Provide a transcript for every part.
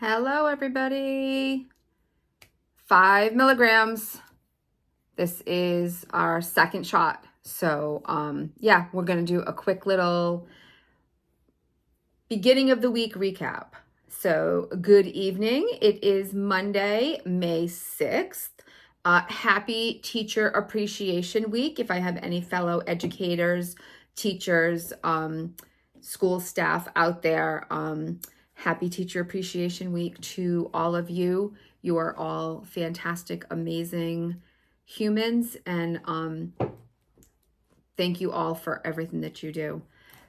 Hello, everybody. 5 milligrams. This is our second shot. So, yeah, we're going to do a quick little beginning of the week recap. So, good evening. It is Monday, May 6th. Happy Teacher Appreciation Week. If I have any fellow educators, teachers, school staff out there, happy Teacher Appreciation Week to all of you. You are all fantastic, amazing humans, and thank you all for everything that you do.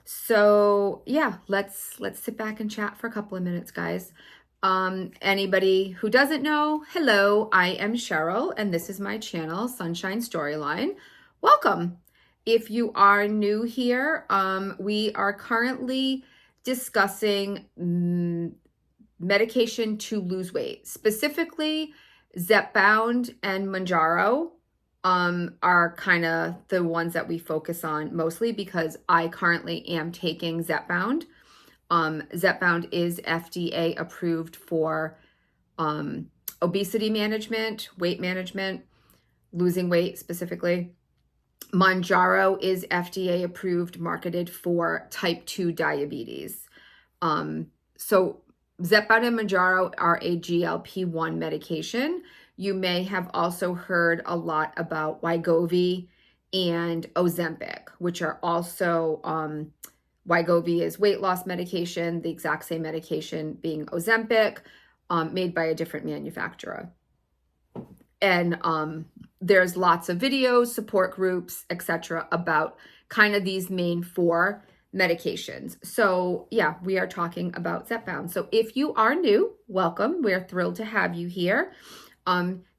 So yeah, let's sit back and chat for a couple of minutes, guys. Anybody who doesn't know, hello, I am Cheryl, and this is my channel, Sunshine Storyline. Welcome. If you are new here, we are currently discussing medication to lose weight. Specifically, Zepbound and Mounjaro are kind of the ones that we focus on mostly because I currently am taking Zepbound. Zepbound is FDA approved for obesity management, weight management, losing weight specifically. Mounjaro is FDA approved, marketed for type 2 diabetes. So Zepbound and Mounjaro are a GLP-1 medication. You may have also heard a lot about Wegovy and Ozempic, which are also, Wegovy is weight loss medication, the exact same medication being Ozempic, made by a different manufacturer. And there's lots of videos, support groups, etc. about kind of these main four medications. So yeah, we are talking about Zepbound. So if you are new, welcome. We're thrilled to have you here.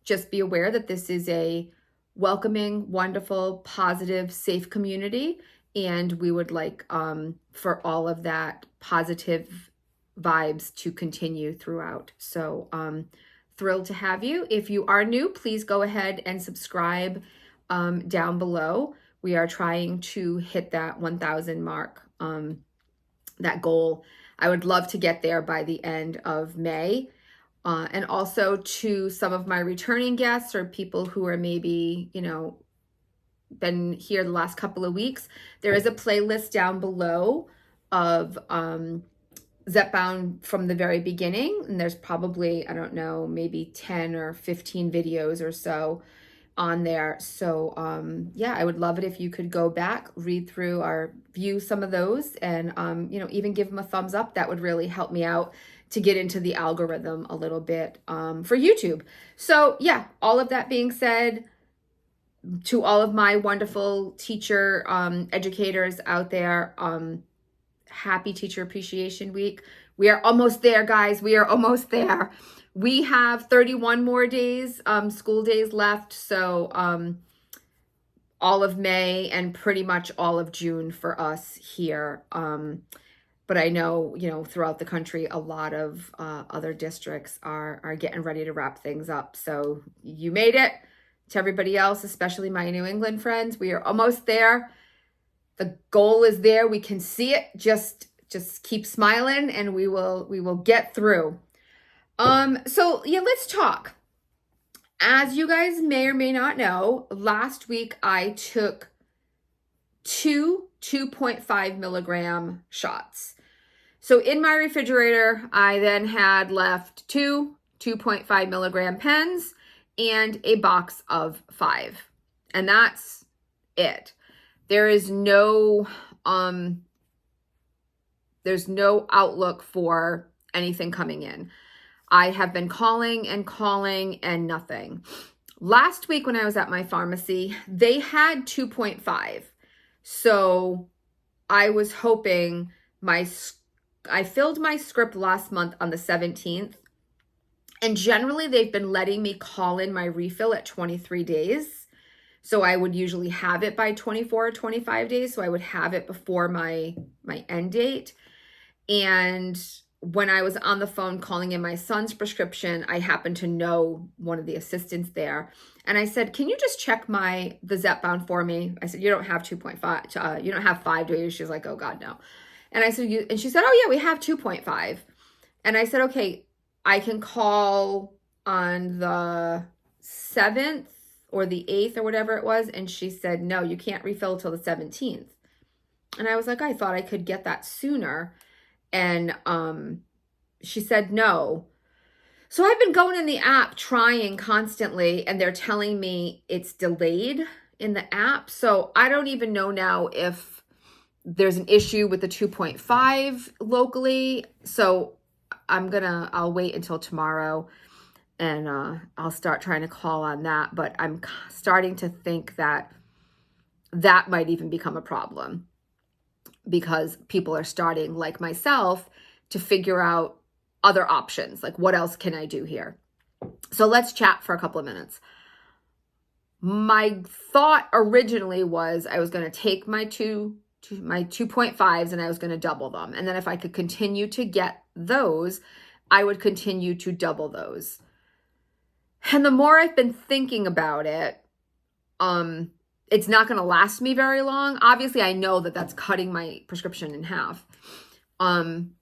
Just be aware that this is a welcoming, wonderful, positive, safe community. And we would like for all of that positive vibes to continue throughout. So thrilled to have you. If you are new, please go ahead and subscribe down below. We are trying to hit that 1,000 mark, that goal. I would love to get there by the end of May. And also to some of my returning guests or people who are maybe, been here the last couple of weeks, there is a playlist down below of Zepbound from the very beginning, and there's probably, I don't know, maybe 10 or 15 videos or so on there. So yeah, I would love it if you could go back, read through or view some of those, and even give them a thumbs up. That would really help me out to get into the algorithm a little bit for YouTube. So yeah, all of that being said, to all of my wonderful teacher educators out there, happy Teacher Appreciation Week. We are almost there, guys. We are almost there. We have 31 more days, school days left. So all of May and pretty much all of June for us here. But I know, throughout the country, a lot of other districts are getting ready to wrap things up. So you made it. To everybody else, especially my New England friends, we are almost there. The goal is there. We can see it. Just keep smiling and we will get through. So yeah, let's talk. As you guys may or may not know, last week I took 2.5 milligram shots. So in my refrigerator, I then had left 2.5 milligram pens and a box of 5. And that's it. There is no there's no outlook for anything coming in. I have been calling and nothing. Last week when I was at my pharmacy, they had 2.5. So I was hoping I filled my script last month on the 17th. And generally they've been letting me call in my refill at 23 days. So I would usually have it by 24 or 25 days. So I would have it before my end date. And when I was on the phone calling in my son's prescription, I happened to know one of the assistants there. And I said, can you just check the Zepbound for me? I said, you don't have 2.5, you don't have 5, do you? She's like, oh God, no. And I said, and she said, oh yeah, we have 2.5. And I said, okay, I can call on the 7th or the 8th or whatever it was. And she said, no, you can't refill till the 17th. And I was like, I thought I could get that sooner. And she said no. So I've been going in the app trying constantly, and they're telling me it's delayed in the app. So I don't even know now if there's an issue with the 2.5 locally. So I'll wait until tomorrow, and I'll start trying to call on that. But I'm starting to think that that might even become a problem, because people are starting, like myself, to figure out other options. Like, what else can I do here? So let's chat for a couple of minutes. My thought originally was I was going to take my 2.5s and I was going to double them. And then if I could continue to get those, I would continue to double those. And the more I've been thinking about it, it's not going to last me very long. Obviously, I know that that's cutting my prescription in half. And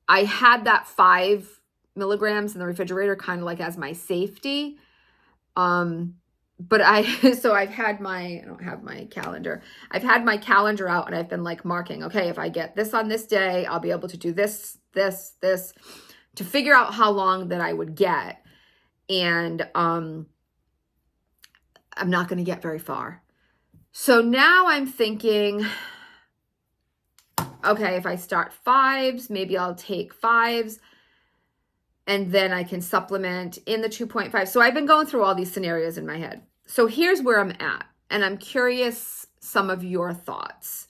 I had that 5 milligrams in the refrigerator kind of like as my safety. But I've had I don't have my calendar. I've had my calendar out, and I've been like marking, okay, if I get this on this day, I'll be able to do this, to figure out how long that I would get. And I'm not going to get very far. So now I'm thinking, okay, if I start 5s, maybe I'll take 5s, and then I can supplement in the 2.5. So I've been going through all these scenarios in my head. So here's where I'm at, and I'm curious some of your thoughts.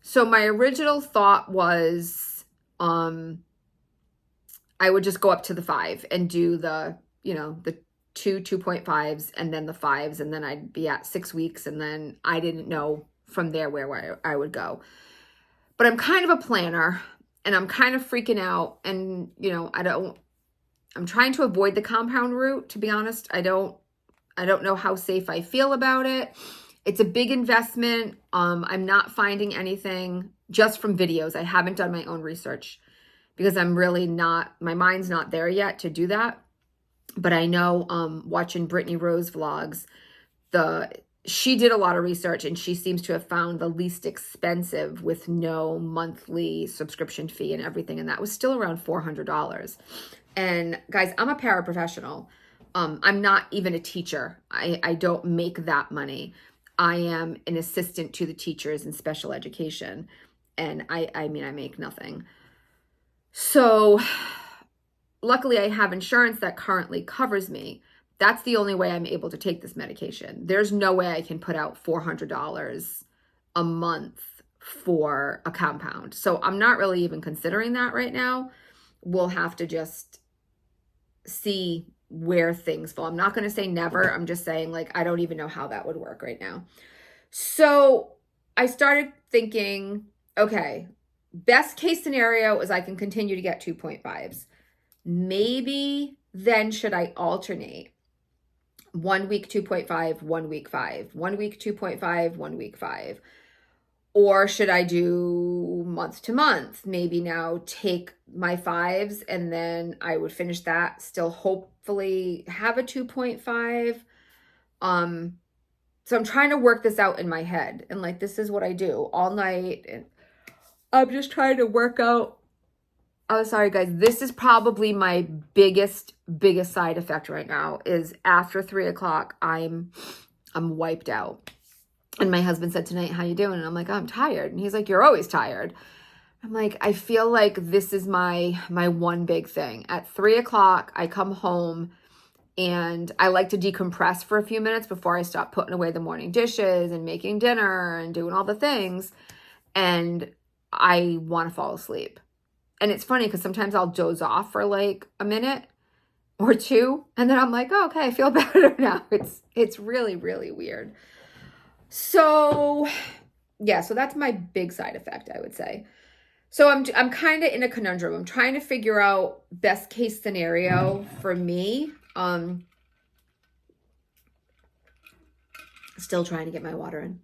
So my original thought was I would just go up to the 5 and do the 2.5s and then the 5s, and then I'd be at 6 weeks, and then I didn't know from there where I would go. But I'm kind of a planner, and I'm kind of freaking out, and I'm trying to avoid the compound route, to be honest. I don't know how safe I feel about it. It's a big investment. I'm not finding anything just from videos. I haven't done my own research because I'm really not, my mind's not there yet to do that. But I know watching Brittany Rose vlogs, she did a lot of research, and she seems to have found the least expensive with no monthly subscription fee and everything. And that was still around $400. And guys, I'm a paraprofessional. I'm not even a teacher. I don't make that money. I am an assistant to the teachers in special education. And I make nothing. So luckily I have insurance that currently covers me. That's the only way I'm able to take this medication. There's no way I can put out $400 a month for a compound. So I'm not really even considering that right now. We'll have to just see where things fall. I'm not going to say never. I'm just saying, like, I don't even know how that would work right now. So I started thinking, okay, best case scenario is I can continue to get 2.5s. Maybe then should I alternate 1 week 2.5, 1 week 5, 1 week 2.5, 1 week 5? Or should I do month to month? Maybe now take my 5s, and then I would finish that, still hopefully have a 2.5. So I'm trying to work this out in my head. And like, this is what I do all night. And I'm just trying to work out. Oh, sorry guys. This is probably my biggest side effect right now, is after 3 o'clock, I'm wiped out. And my husband said tonight, how you doing? And I'm like, oh, I'm tired. And he's like, you're always tired. I'm like, I feel like this is my one big thing. At 3 o'clock, I come home and I like to decompress for a few minutes before I stop putting away the morning dishes and making dinner and doing all the things. And I want to fall asleep. And it's funny because sometimes I'll doze off for like a minute or two. And then I'm like, oh, okay, I feel better now. It's really, really weird. So yeah, so that's my big side effect, I would say. So I'm kind of in a conundrum. I'm trying to figure out best case scenario for me. Still trying to get my water in.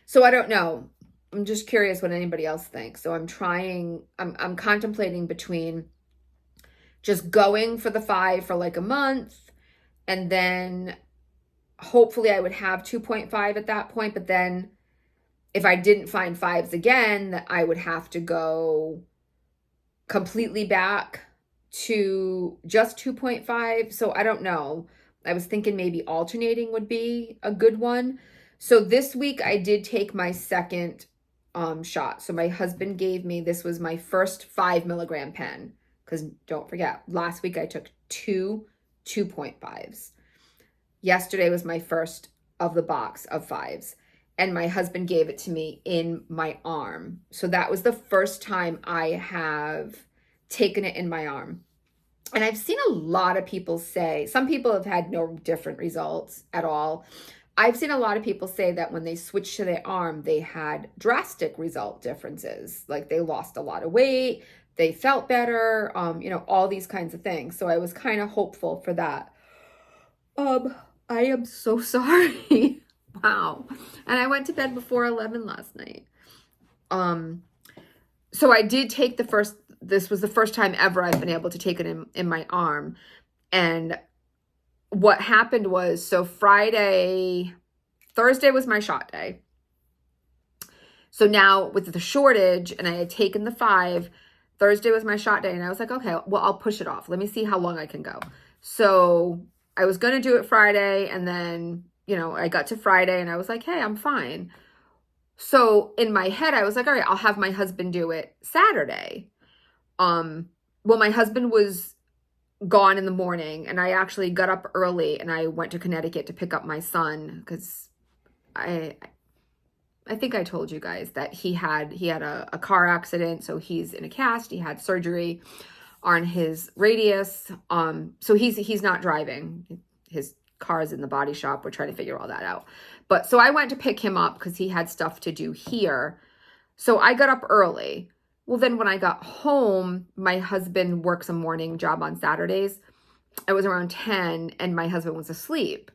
So I don't know. I'm just curious what anybody else thinks. So I'm contemplating between just going for the 5 for like a month, and then hopefully I would have 2.5 at that point. But then if I didn't find 5s again, that I would have to go completely back to just 2.5. So I don't know. I was thinking maybe alternating would be a good one. So this week I did take my second shot. So my husband gave me, this was my first 5 milligram pen, because don't forget, last week I took 2.5s. Yesterday was my first of the box of 5s, and my husband gave it to me in my arm. So that was the first time I have taken it in my arm. And I've seen a lot of people say, some people have had no different results at all. I've seen a lot of people say that when they switched to their arm, they had drastic result differences. Like they lost a lot of weight, they felt better, all these kinds of things. So I was kind of hopeful for that. I am so sorry. Wow. And I went to bed before 11 last night. So I did take this was the first time ever I've been able to take it in my arm. And what happened was, so Thursday was my shot day. So now with the shortage, and I had taken the 5, Thursday was my shot day. And I was like, okay, well, I'll push it off. Let me see how long I can go. So I was going to do it Friday, and then, I got to Friday and I was like, hey, I'm fine. So in my head, I was like, all right, I'll have my husband do it Saturday. Well, my husband was gone in the morning, and I actually got up early and I went to Connecticut to pick up my son, because I think I told you guys that he had a car accident. So he's in a cast. He had surgery on his radius. So he's not driving. His car's in the body shop. We're trying to figure all that out. But so I went to pick him up because he had stuff to do here. So I got up early. Well, then when I got home, my husband works a morning job on Saturdays. It was around 10 and my husband was asleep.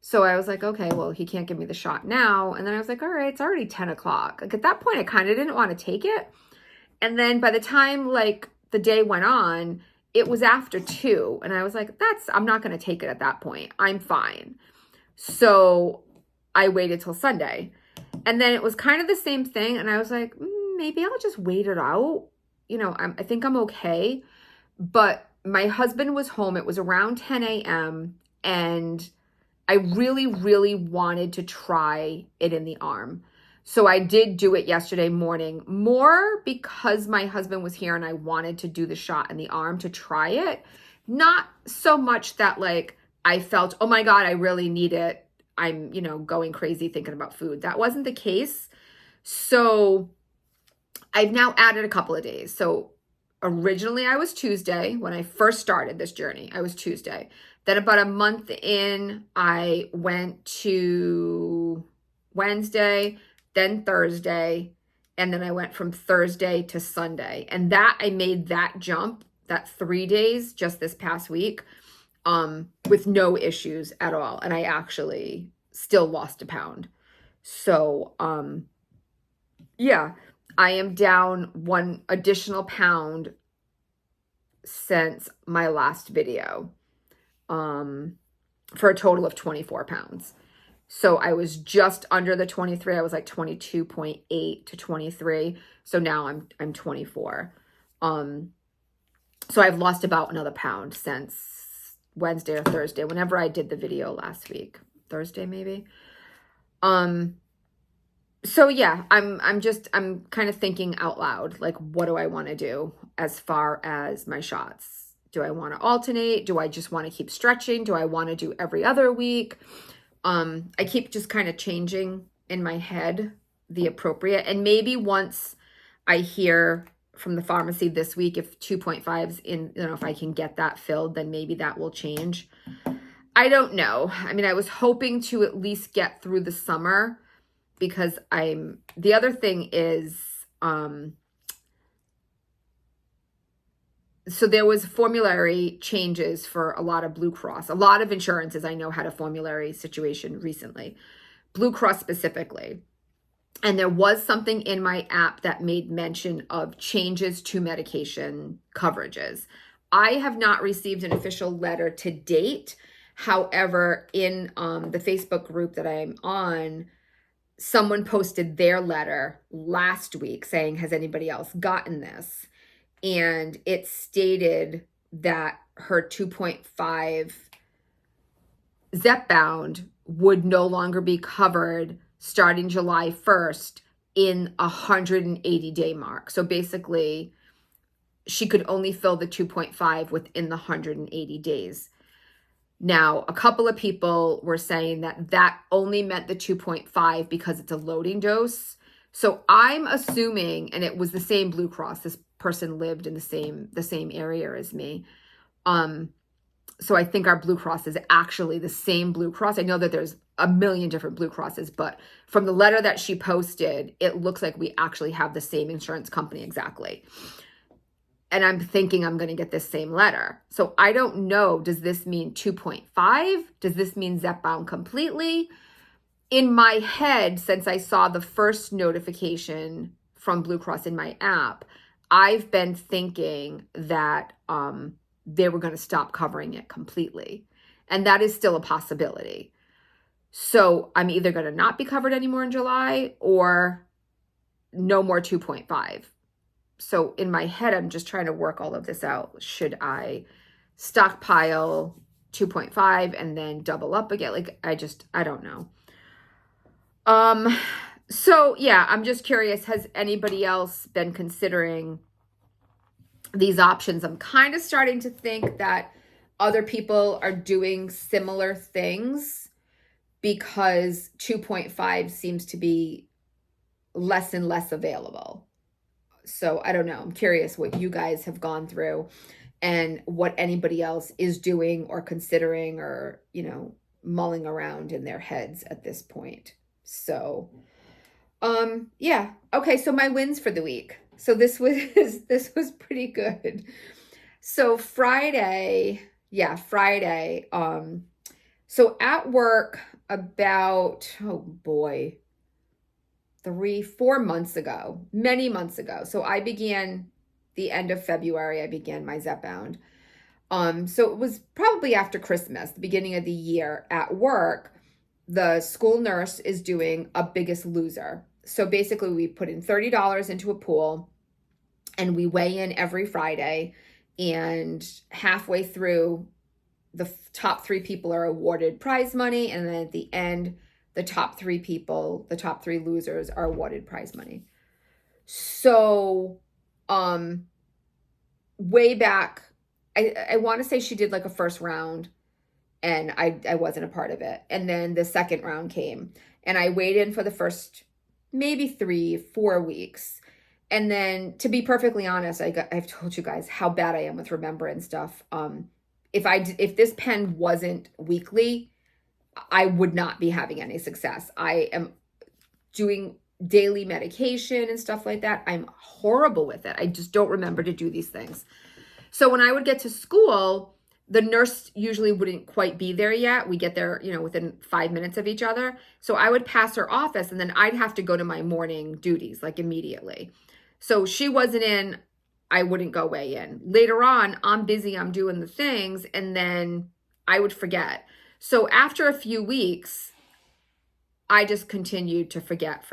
So I was like, okay, well, he can't give me the shot now. And then I was like, all right, it's already 10 o'clock. Like at that point, I kind of didn't want to take it. And then by the time like the day went on, it was after 2. And I was like, I'm not going to take it at that point. I'm fine. So I waited till Sunday. And then it was kind of the same thing. And I was like, maybe I'll just wait it out. I think I'm okay. But my husband was home. It was around 10 a.m. And I really, really wanted to try it in the arm. So I did do it yesterday morning, more because my husband was here and I wanted to do the shot in the arm to try it. Not so much that like I felt, oh my God, I really need it. I'm, going crazy thinking about food. That wasn't the case. So I've now added a couple of days. So originally I was Tuesday when I first started this journey. I was Tuesday. Then about a month in, I went to Wednesday, then Thursday, and then I went from Thursday to Sunday. And I made that jump, that 3 days just this past week, with no issues at all. And I actually still lost a pound. So, yeah, I am down 1 additional pound since my last video, for a total of 24 pounds. So I was just under the 23. I was like 22.8 to 23. So now I'm 24. So I've lost about another pound since Wednesday or Thursday, whenever I did the video last week. Thursday, maybe. So yeah, I'm kind of thinking out loud, like, what do I want to do as far as my shots? Do I want to alternate? Do I just want to keep stretching? Do I want to do every other week? I keep just kind of changing in my head the appropriate, and maybe once I hear from the pharmacy this week, if 2.5's in, if I can get that filled, then maybe that will change. I don't know. I mean, I was hoping to at least get through the summer, because the other thing is, so there was formulary changes for a lot of Blue Cross. A lot of insurances I know had a formulary situation recently. Blue Cross specifically. And there was something in my app that made mention of changes to medication coverages. I have not received an official letter to date. However, in the Facebook group that I'm on, someone posted their letter last week saying, has anybody else gotten this? And it stated that her 2.5 Zepbound would no longer be covered starting July 1st in a 180-day mark. So basically, she could only fill the 2.5 within the 180 days. Now, a couple of people were saying that that only meant the 2.5 because it's a loading dose. So I'm assuming, and it was the same Blue Cross. This person lived in the same area as me. So I think our Blue Cross is actually the same Blue Cross. I know that there's a million different Blue Crosses, but from the letter that she posted, it looks like we actually have the same insurance company exactly. And I'm thinking I'm going to get this same letter. So I don't know, does this mean 2.5? Does this mean Zepbound completely? In my head, since I saw the first notification from Blue Cross in my app, I've been thinking that they were going to stop covering it completely. And that is still a possibility. So I'm either going to not be covered anymore in July or no more 2.5. So in my head, I'm just trying to work all of this out. Should I stockpile 2.5 and then double up again? Like, I don't know. So yeah, I'm just curious, has anybody else been considering these options? I'm kind of starting to think that other people are doing similar things because 2.5 seems to be less and less available. So I don't know. I'm curious what you guys have gone through and what anybody else is doing or considering or, mulling around in their heads at this point. So, yeah. Okay. So my wins for the week. So this was pretty good. So Friday. So at work about, 3-4 months ago, many months ago. So I began the end of February, I began my Zepbound. So it was probably after Christmas, the beginning of the year at work, the school nurse is doing a Biggest Loser. So basically we put in $30 into a pool and we weigh in every Friday, and halfway through the top 3 people are awarded prize money. And then at the end, the top 3 people, the top 3 losers are awarded prize money. So, way back, I want to say she did like a first round and I wasn't a part of it. And then the second round came and I weighed in for the first maybe 3-4 weeks. And then to be perfectly honest, I've told you guys how bad I am with remembering stuff. If this pen wasn't weekly, I would not be having any success. I am doing daily medication and stuff like that. I'm horrible with it. I just don't remember to do these things. So when I would get to school, the nurse usually wouldn't quite be there yet. We get there, within 5 minutes of each other. So I would pass her office and then I'd have to go to my morning duties like immediately. So she wasn't in, I wouldn't go weigh in. Later on, I'm busy, I'm doing the things, and then I would forget. So after a few weeks, I just continued to forget.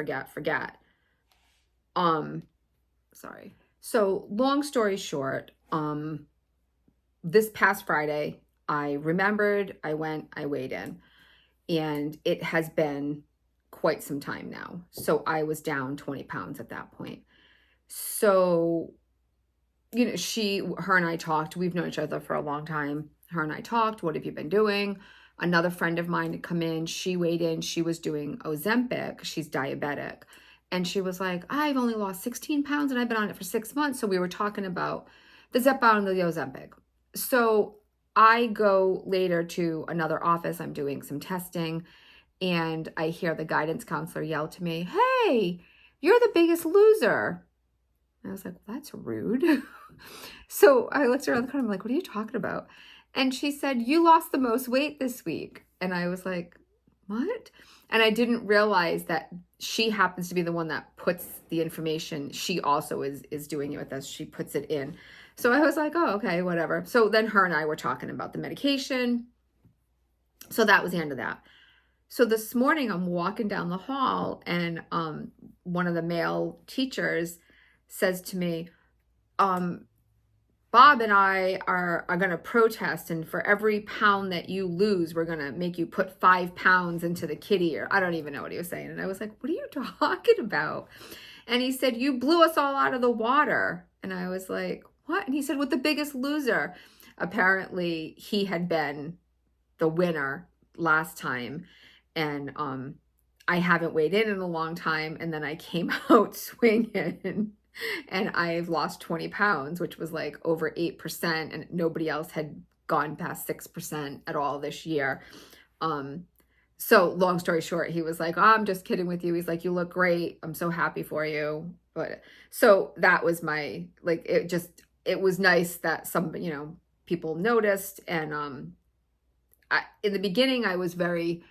Sorry. So long story short, this past Friday, I remembered, I went, I weighed in, and it has been quite some time now. So I was down 20 pounds at that point. So, her and I talked. We've known each other for a long time. Her and I talked. What have you been doing? Another friend of mine had come in. She weighed in. She was doing Ozempic. She's diabetic. And she was like, I've only lost 16 pounds and I've been on it for 6 months. So we were talking about the Zepbound and the Ozempic. So I go later to another office. I'm doing some testing and I hear the guidance counselor yell to me, hey, you're the Biggest Loser. And I was like, well, that's rude. So I looked around the corner. I'm like, what are you talking about? And she said, you lost the most weight this week. And I was like, what? And I didn't realize that she happens to be the one that puts the information. She also is doing it with us. She puts it in. So I was like, oh, okay, whatever. So then her and I were talking about the medication. So that was the end of that. So this morning I'm walking down the hall and one of the male teachers says to me, Bob and I are going to protest, and for every pound that you lose, we're going to make you put 5 pounds into the kitty, or I don't even know what he was saying. And I was like, what are you talking about? And he said, you blew us all out of the water. And I was like, what? And he said, with the biggest loser. Apparently he had been the winner last time. And I haven't weighed in a long time. And then I came out swinging. And I've lost 20 pounds, which was like over 8%, and nobody else had gone past 6% at all this year. So long story short, he was like, oh, I'm just kidding with you. He's like, you look great. I'm so happy for you. But so that was my, like, it was nice that some, people noticed. And in the beginning, I was very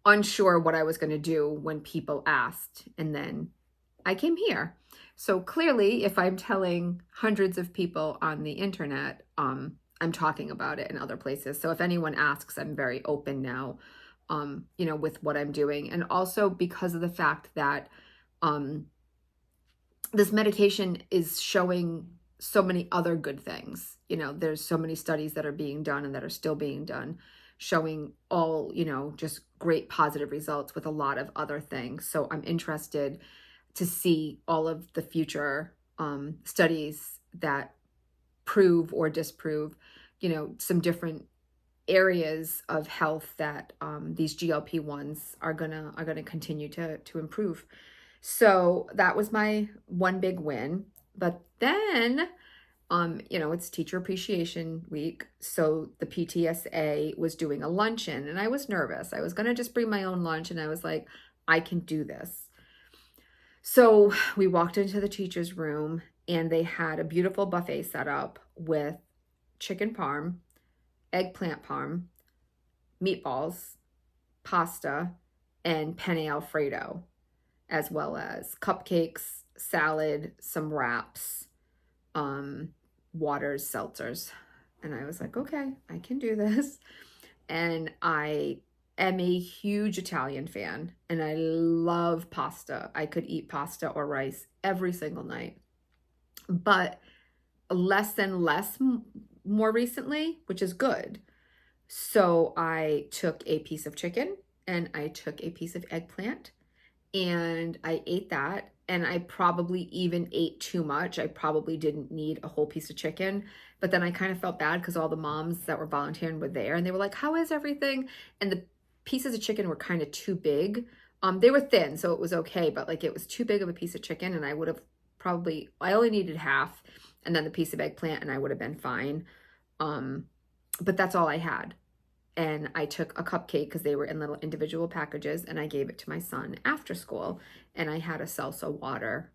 unsure what I was going to do when people asked. And then I came here. So clearly, if I'm telling hundreds of people on the internet, I'm talking about it in other places. So if anyone asks, I'm very open now, with what I'm doing. And also because of the fact that this medication is showing so many other good things. There's so many studies that are being done and that are still being done, showing all, just great positive results with a lot of other things. So I'm interested to see all of the future studies that prove or disprove, some different areas of health that these GLP-1s are gonna continue to improve. So that was my one big win. But then, it's Teacher Appreciation Week. So the PTSA was doing a luncheon, and I was nervous. I was gonna just bring my own lunch, and I was like, I can do this. So we walked into the teacher's room, and they had a beautiful buffet set up with chicken parm, eggplant parm, meatballs, pasta, and penne Alfredo, as well as cupcakes, salad, some wraps, waters, seltzers. And I was like, okay, I can do this. And I am a huge Italian fan, and I love pasta. I could eat pasta or rice every single night, but less and less more recently, which is good. So I took a piece of chicken and I took a piece of eggplant, and I ate that. And I probably even ate too much. I probably didn't need a whole piece of chicken, but then I kind of felt bad because all the moms that were volunteering were there, and they were like, how is everything? And the pieces of chicken were kind of too big. They were thin, so it was okay, but like it was too big of a piece of chicken, and I would have I only needed half, and then the piece of eggplant, and I would have been fine. But that's all I had. And I took a cupcake because they were in little individual packages, and I gave it to my son after school, and I had a salsa water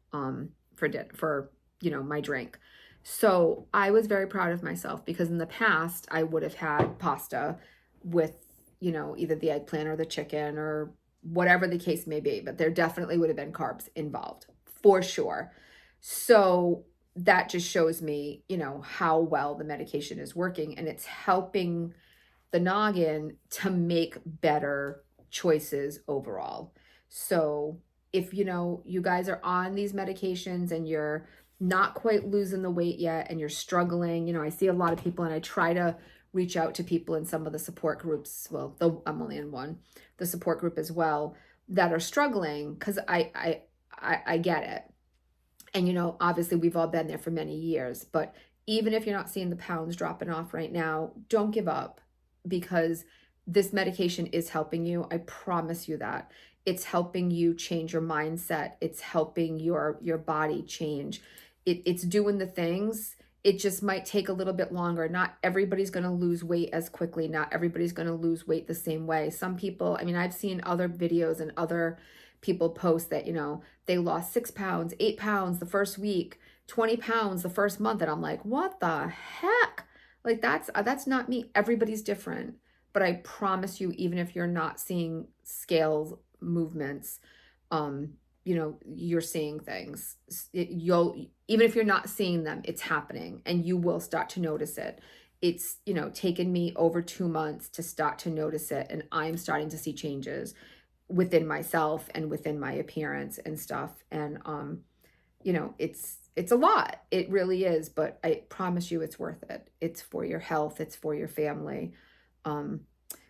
for my drink. So I was very proud of myself, because in the past I would have had pasta with either the eggplant or the chicken or whatever the case may be, but there definitely would have been carbs involved for sure. So that just shows me, how well the medication is working, and it's helping the noggin to make better choices overall. So if, you guys are on these medications and you're not quite losing the weight yet and you're struggling, I see a lot of people, and I try to reach out to people in some of the support groups. Well, I'm only in one, the support group as well, that are struggling, because I get it. And, obviously we've all been there for many years, but even if you're not seeing the pounds dropping off right now, don't give up, because this medication is helping you. I promise you that. It's helping you change your mindset. It's helping your body change. It's doing the things. It just might take a little bit longer. Not everybody's going to lose weight as quickly. Not everybody's going to lose weight the same way. Some people, I've seen other videos and other people post that, they lost 6 pounds, 8 pounds the first week, 20 pounds the first month. And I'm like, what the heck? Like that's not me. Everybody's different. but I promise you, even if you're not seeing scale movements, you know, you're seeing things. Even if you're not seeing them, it's happening, and you will start to notice it. It's, you know, taken me over 2 months to start to notice it, and I'm starting to see changes within myself and within my appearance and stuff. And you know, it's a lot. It really is, but I promise you it's worth it. It's for your health, it's for your family.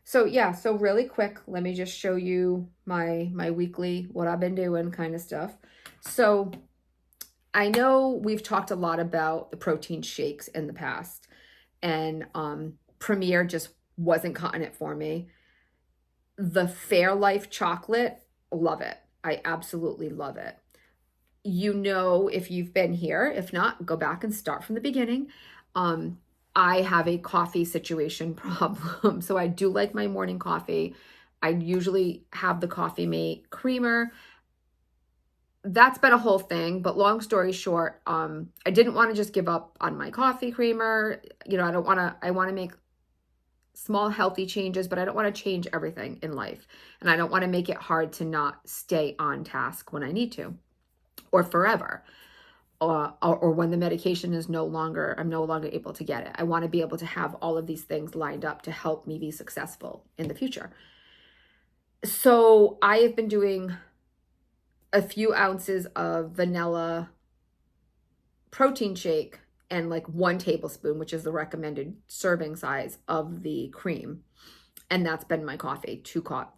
So yeah, so really quick, let me just show you my weekly, what I've been doing kind of stuff. So I know we've talked a lot about the protein shakes in the past, and Premier just wasn't cutting it for me. The Fairlife chocolate, love it. I absolutely love it. You know, if you've been here, if not, go back and start from the beginning. I have a coffee situation problem. So I do like my morning coffee. I usually have the Coffee Mate creamer. That's been a whole thing, but long story short, I didn't want to just give up on my coffee creamer. You know, I want to make small healthy changes, but I don't want to change everything in life. And I don't want to make it hard to not stay on task when I need to, or forever. Or when the medication is I'm no longer able to get it. I want to be able to have all of these things lined up to help me be successful in the future. So I have been doing a few ounces of vanilla protein shake and like 1 tablespoon, which is the recommended serving size of the cream. And that's been my coffee,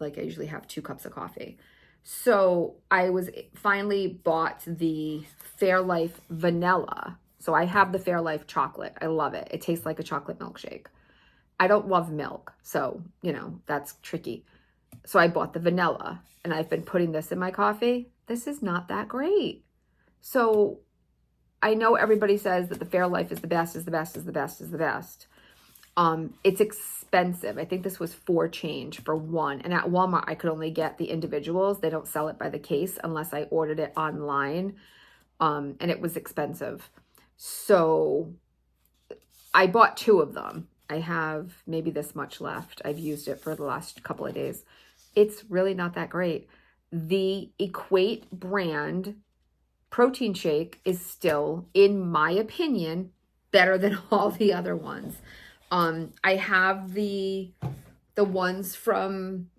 like I usually have 2 cups of coffee. So I finally bought the Fairlife vanilla. So I have the Fairlife chocolate. I love it. It tastes like a chocolate milkshake. I don't love milk, so, you know, that's tricky. So I bought the vanilla, and I've been putting this in my coffee. This is not that great. So I know everybody says that the Fairlife is the best, is the best, is the best, is the best. It's expensive. I think this was $4 change for one. And at Walmart, I could only get the individuals. They don't sell it by the case unless I ordered it online. And it was expensive. So I bought 2 of them. I have maybe this much left. I've used it for the last couple of days. It's really not that great. The Equate brand protein shake is still, in my opinion, better than all the other ones. I have the ones from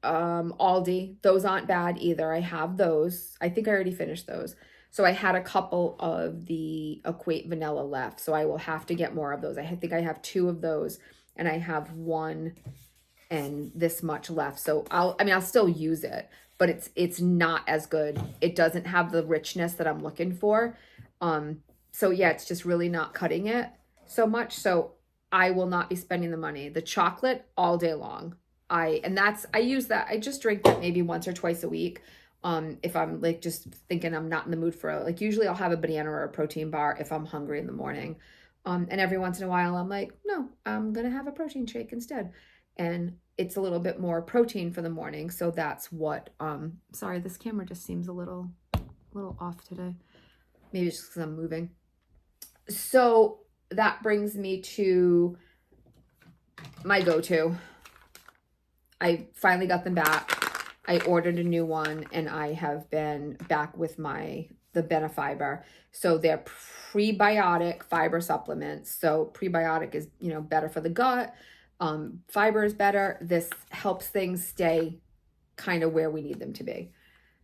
Aldi. Those aren't bad either. I have those. I think I already finished those. So I had a couple of the Equate vanilla left. So I will have to get more of those. I think I have 2 of those, and I have 1 and this much left. So I'll still use it, but it's not as good. It doesn't have the richness that I'm looking for. So yeah, it's just really not cutting it so much. So I will not be spending the money. The chocolate all day long. I use that. I just drink that maybe once or twice a week. If I'm like just thinking I'm not in the mood for it. Like usually I'll have a banana or a protein bar if I'm hungry in the morning. And every once in a while I'm like, no, I'm going to have a protein shake instead. And it's a little bit more protein for the morning. So that's what, sorry, this camera just seems a little off today. Maybe it's just because I'm moving. So that brings me to my go-to. I finally got them back. I ordered a new one, and I have been back with the Benefiber. So they're prebiotic fiber supplements. So prebiotic is, you know, better for the gut. Fiber is better. This helps things stay kind of where we need them to be.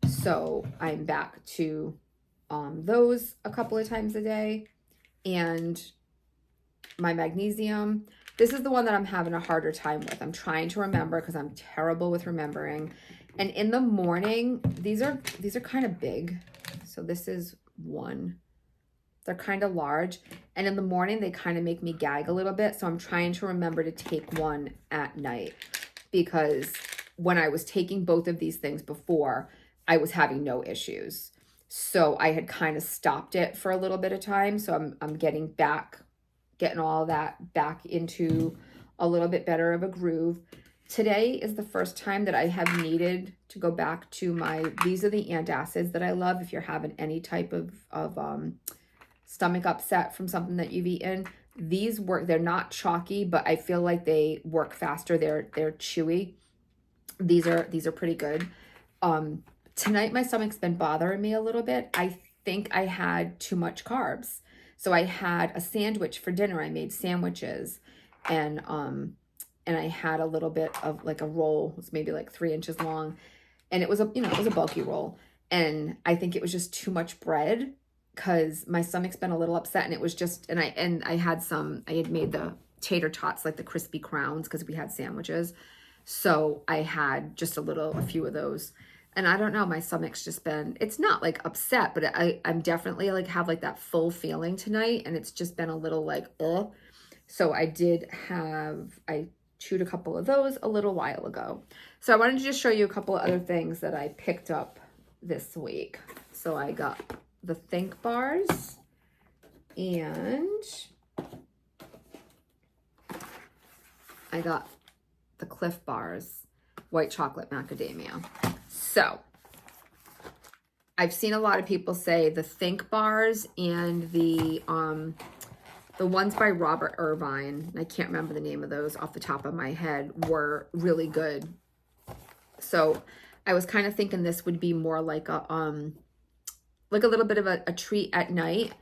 So I'm back to those a couple of times a day. And my magnesium. This is the one that I'm having a harder time with. I'm trying to remember because I'm terrible with remembering. And in the morning, these are kind of big. So this is 1. They're kind of large. And in the morning, they kind of make me gag a little bit. So I'm trying to remember to take 1 at night, because when I was taking both of these things before, I was having no issues. So I had kind of stopped it for a little bit of time. So I'm getting all that back into a little bit better of a groove. Today is the first time that I have needed to go back to these are the antacids that I love. If you're having any type of stomach upset from something that you've eaten, These work, they're not chalky, but I feel like they work faster. They're chewy. These are pretty good. Tonight my stomach's been bothering me a little bit. I think I had too much carbs. So I had a sandwich for dinner. I made sandwiches, and I had a little bit of like a roll. It was maybe like 3 inches long, and it was a, it was a bulky roll. And I think it was just too much bread because my stomach's been a little upset, and it was just, and I had made the tater tots, like the crispy crowns, because we had sandwiches. So I had just a few of those. And I don't know, my stomach's just been, it's not like upset, but I'm definitely like have like that full feeling tonight. And it's just been a little like, ugh. So I chewed a couple of those a little while ago. So I wanted to just show you a couple of other things that I picked up this week. So I got the Think bars, and I got the Cliff bars, white chocolate macadamia. So I've seen a lot of people say the Think bars and the ones by Robert Irvine, I can't remember the name of those off the top of my head, were really good. So I was kind of thinking this would be more like a little bit of a treat at night.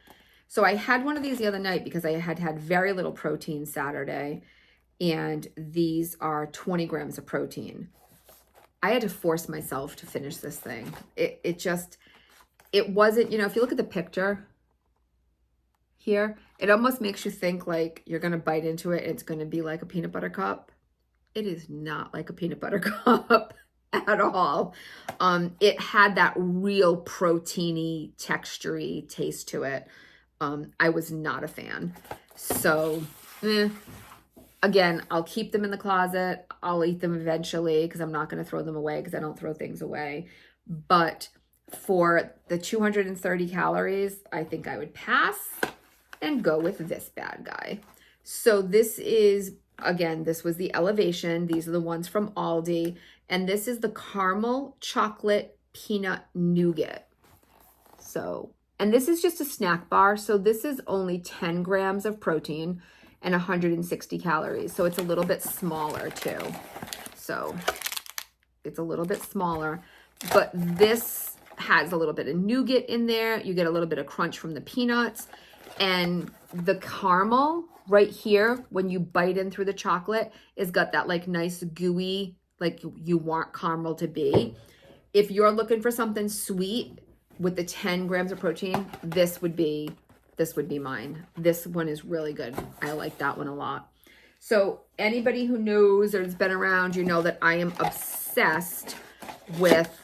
So I had one of these the other night because I had very little protein Saturday, and these are 20 grams of protein. I had to force myself to finish this thing. It wasn't, if you look at the picture here, it almost makes you think like you're going to bite into it and it's going to be like a peanut butter cup. It is not like a peanut butter cup at all. It had that real proteiny, textury taste to it. I was not a fan. So, again, I'll keep them in the closet. I'll eat them eventually because I'm not going to throw them away because I don't throw things away. But for the 230 calories, I think I would pass and go with this bad guy. So this is, again, this was the Elevation. These are the ones from Aldi. And this is the caramel chocolate peanut nougat. So, and this is just a snack bar. So this is only 10 grams of protein and 160 calories. So it's a little bit smaller too. So it's a little bit smaller, but this has a little bit of nougat in there. You get a little bit of crunch from the peanuts, and the caramel right here, when you bite in through the chocolate, is got that like nice gooey, like you want caramel to be. If you're looking for something sweet with the 10 grams of protein, this would be mine. This one is really good. I like that one a lot. So anybody who knows or has been around, you know that I am obsessed with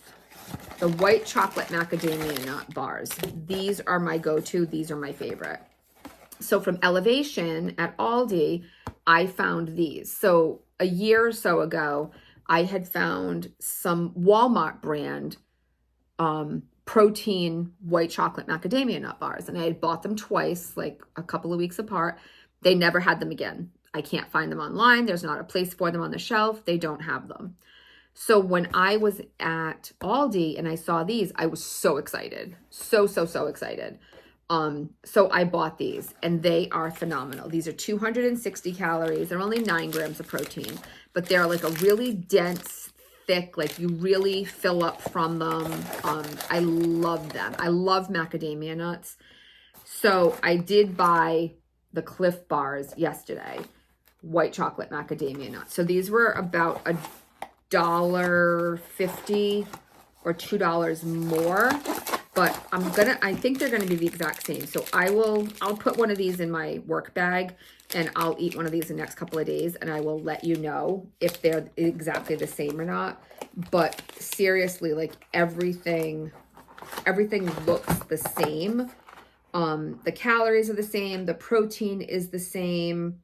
the white chocolate macadamia nut bars. These are my go-to. These are my favorite. So from Elevation at Aldi, I found these. So a year or so ago, I had found some Walmart brand protein white chocolate macadamia nut bars, and I had bought them twice, like a couple of weeks apart. They never had them again. I can't find them online. There's not a place for them on the shelf. They don't have them. So when I was at Aldi and I saw these, I was so excited. So excited. So I bought these, and they are phenomenal. These are 260 calories. They're only 9 grams of protein, but they're like a really dense, thick, like you really fill up from them. I love them. I love macadamia nuts. So I did buy the Cliff bars yesterday, white chocolate macadamia nuts. So these were about $1.50 or $2 more, but I think they're gonna be the exact same. So I'll put one of these in my work bag, and I'll eat one of these the next couple of days, and I will let you know if they're exactly the same or not. But seriously, like everything looks the same. The calories are the same, the protein is the same,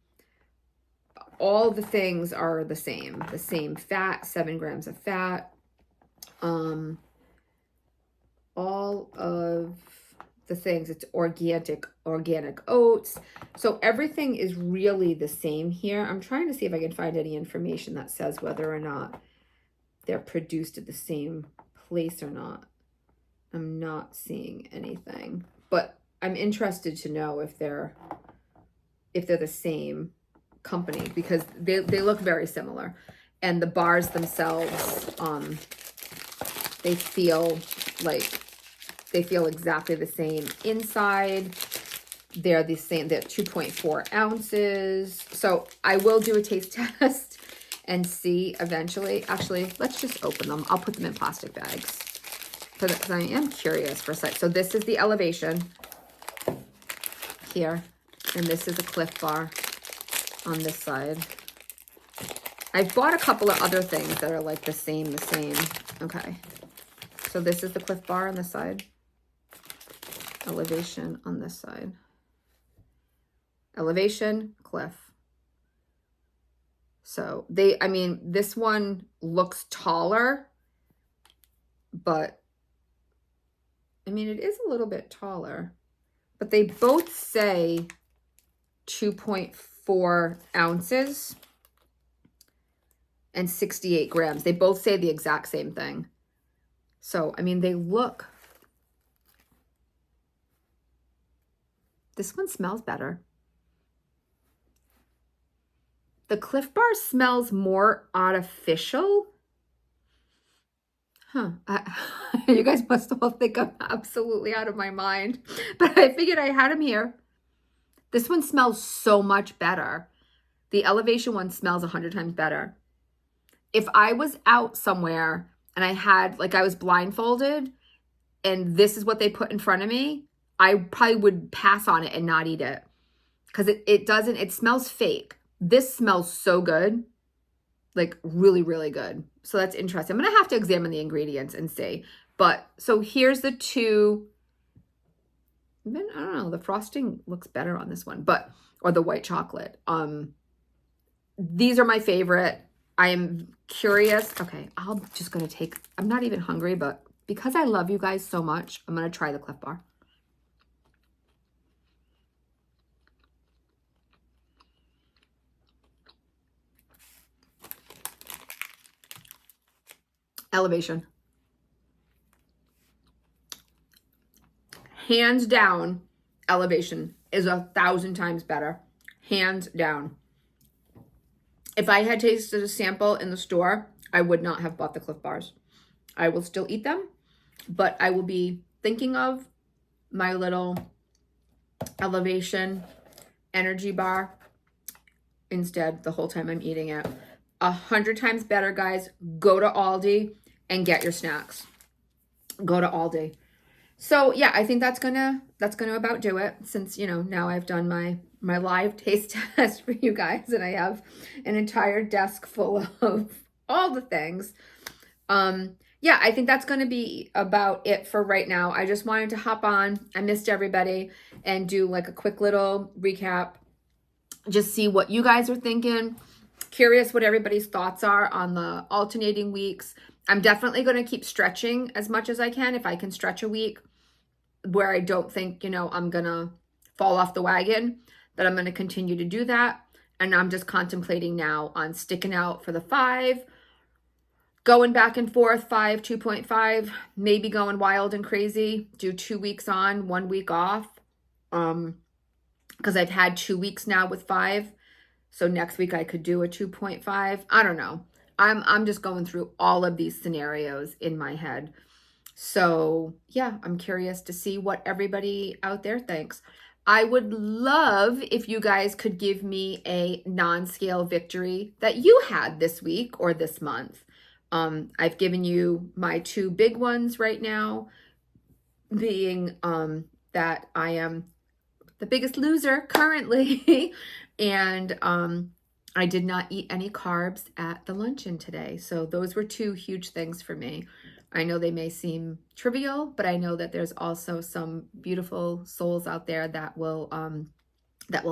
all the things are the same fat, 7 grams of fat. All of the things, it's organic oats. So everything is really the same here. I'm trying to see if I can find any information that says whether or not they're produced at the same place or not. I'm not seeing anything, but I'm interested to know if they're if they're the same company, because they look very similar. And the bars themselves, they feel exactly the same inside. They're the same, they're 2.4 ounces. So I will do a taste test and see eventually. Actually, let's just open them. I'll put them in plastic bags because I am curious for a sec. So this is the Elevation here, and this is a Cliff Bar on this side. I've bought a couple of other things that are like the same. Okay. So this is the Cliff Bar on this side. Elevation on this side. Elevation, Cliff. So I mean, this one looks taller, but I mean, it is a little bit taller, but they both say 2.4 ounces and 68 grams. They both say the exact same thing. So, I mean, they look, this one smells better. The Cliff Bar smells more artificial. Huh. You guys must all think I'm absolutely out of my mind, but I figured I had them here. This one smells so much better. The Elevation one smells 100 times better. If I was out somewhere and I had, like, I was blindfolded and this is what they put in front of me, I probably would pass on it and not eat it, because it smells fake. This smells so good, like really, really good. So that's interesting. I'm going to have to examine the ingredients and see. But so here's the two. I don't know. The frosting looks better on this one, or the white chocolate. These are my favorite. I am curious. Okay, I'm not even hungry, but because I love you guys so much, I'm going to try the Cliff Bar. Elevation. Hands down, Elevation is 1,000 times better. Hands down. If I had tasted a sample in the store, I would not have bought the Cliff Bars. I will still eat them, but I will be thinking of my little Elevation energy bar instead the whole time I'm eating it. 100 times better, guys. Go to Aldi and get your snacks. Go to Aldi. So yeah, I think that's gonna about do it, since, you know, now I've done my live taste test for you guys and I have an entire desk full of all the things. Yeah, I think that's going to be about it for right now. I just wanted to hop on. I missed everybody and do like a quick little recap. Just see what you guys are thinking. Curious what everybody's thoughts are on the alternating weeks. I'm definitely going to keep stretching as much as I can. If I can stretch a week where I don't think, you know, I'm going to fall off the wagon, that I'm going to continue to do that. And I'm just contemplating now on sticking out for the 5, going back and forth, 5, 2.5, maybe going wild and crazy, do 2 weeks on, 1 week off. Because I've had 2 weeks now with 5. So next week I could do a 2.5. I don't know. I'm just going through all of these scenarios in my head. So yeah, I'm curious to see what everybody out there thinks. I would love if you guys could give me a non-scale victory that you had this week or this month. I've given you my 2 big ones right now, being that I am the biggest loser currently, and I did not eat any carbs at the luncheon today. So those were 2 huge things for me. I know they may seem trivial, but I know that there's also some beautiful souls out there that will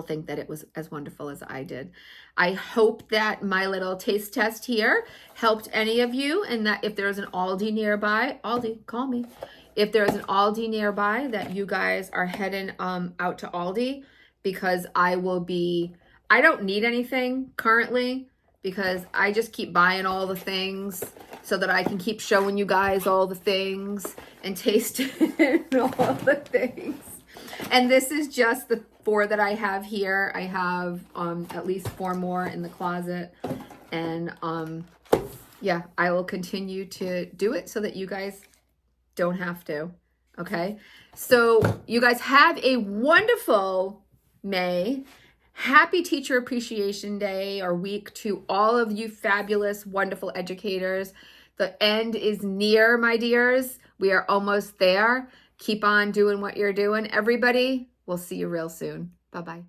think that it was as wonderful as I did. I hope that my little taste test here helped any of you, and that if there's an Aldi nearby, Aldi, call me. If there's an Aldi nearby, that you guys are heading out to Aldi, because I don't need anything currently, because I just keep buying all the things so that I can keep showing you guys all the things and tasting all the things. And this is just the 4 that I have here. I have at least 4 more in the closet. And yeah, I will continue to do it so that you guys don't have to. Okay. So you guys have a wonderful May. Happy Teacher Appreciation Day or week to all of you fabulous, wonderful educators. The end is near, my dears. We are almost there. Keep on doing what you're doing. Everybody, we'll see you real soon. Bye-bye.